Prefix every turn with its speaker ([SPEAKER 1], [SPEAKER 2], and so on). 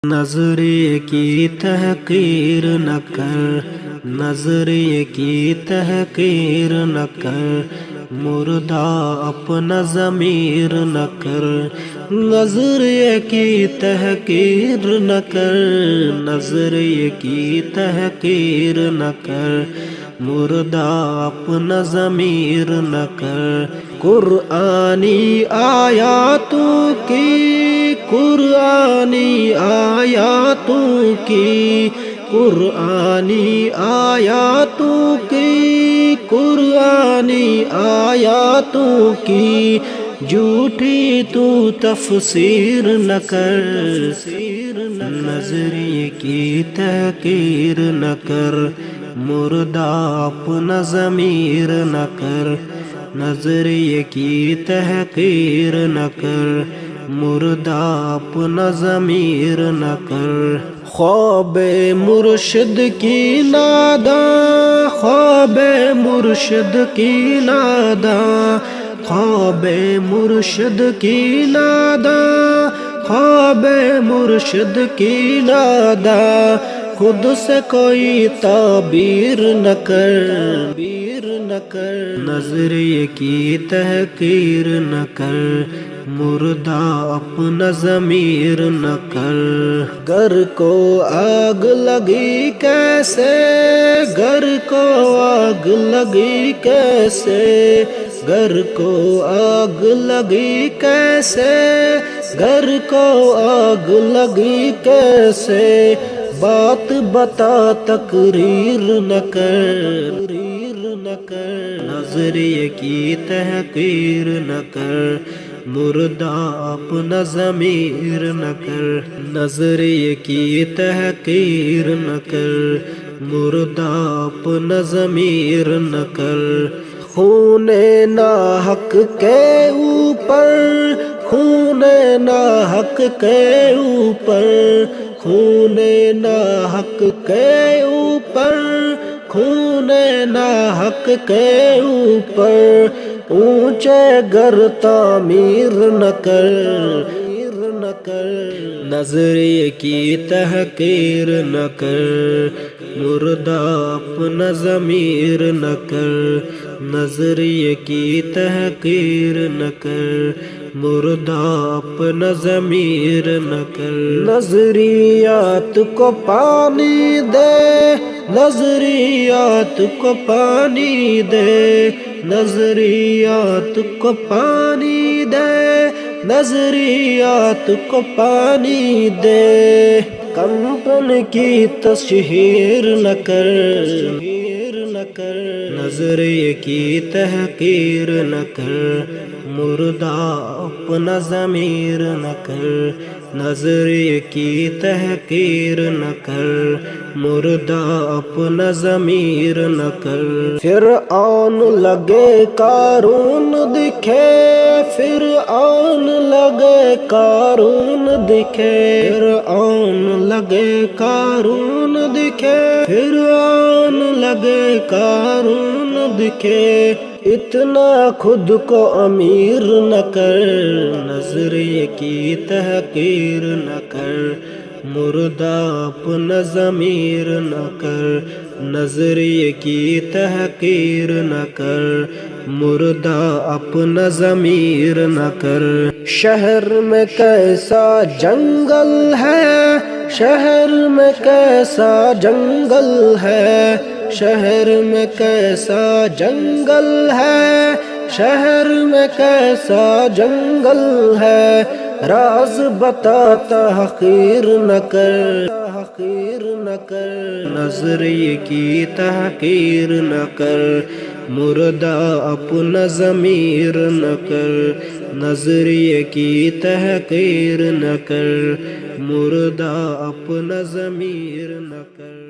[SPEAKER 1] نظریے کی تحقیر نہ کر، نظریے کی تحقیر نہ کر، مردہ اپنا ضمیر نہ کر، نظریے کی تحقیر نہ کر، نظریے کی تحقیر نہ کر، مردہ اپنا ضمیر نہ کر۔ قرآنی آیاتوں کی، قرآنی آیاتوں کی، قرآنی آیاتوں کی، قرآنی آیاتوں کی جھوٹی تو تفسیر نہ کر، نظریے کی تحقیر نہ کر، مردہ اپنا ضمیر نہ کر، نظریے کی تحقیر نہ کر، مردہ اپنا ضمیر نہ کر۔ خواب مرشد کی ناداں، خواب مرشد کی ناداں، خواب مرشد کی ناداں، خواب مرشد کی ناداں، خود سے کوئی تعبیر نہ کر، نظریے کی تحقیر نہ کر، مردہ اپنا ضمیر نہ کر۔ گر کو آگ لگی کیسے، گر کو آگ لگی کیسے، گر کو آگ لگی کیسے، گر کو آگ لگی کیسے، بات بتا تقریر نہ کر، نظریے کی تحقیر نہ کر، مردہ اپنا ضمیر نہ کر، نظریے کی تحقیر نہ کر، مردہ اپنا ضمیر نہ کر۔ خون ناحق کے اوپر، خون ناحق کے اوپر، خون ناحق کے اوپر، خون ناحق کے اوپر، اونچے گر تعمیر نہ کر، نظریے کی تحقیر نہ کر، مردہ اپنا ضمیر نہ کر، نظریے کی تحقیر نہ کر، مردہ اپنا ضمیر نہ کر۔ نظریات کو پانی دے، نظریات کو پانی دے، نظریات کو پانی دے، نظریات کو پانی دے، کمپن کی تشہیر نہ کر، نظریے کی تحقیر نہ کر، مردہ اپنا ضمیر نہ کر، نظریے کی تحقیر نہ کر، مردہ اپنا ضمیر نہ کر۔ فرعون لگے قارون دکھے، فرعون لگے قارون دکھے، فرعون لگے قارون دکھے، فرعون لگے قارون دکھے، اتنا خود کو امیر نہ کر، نظریے کی تحقیر نہ کر، مردہ اپنا ضمیر نہ کر، نظریے کی تحقیر نہ کر، مردہ اپنا ضمیر نہ کر۔ شہر میں کیسا جنگل ہے، شہر میں کیسا جنگل ہے، شہر میں کیسا جنگل ہے، شہر میں کیسا جنگل ہے، راز بتا تحقیر نہ کر، نظریے کی تحقیر نہ کر، مردہ اپنا ضمیر نہ کر، نظریے کی تحقیر نہ کر، مردہ اپنا ضمیر نہ کر۔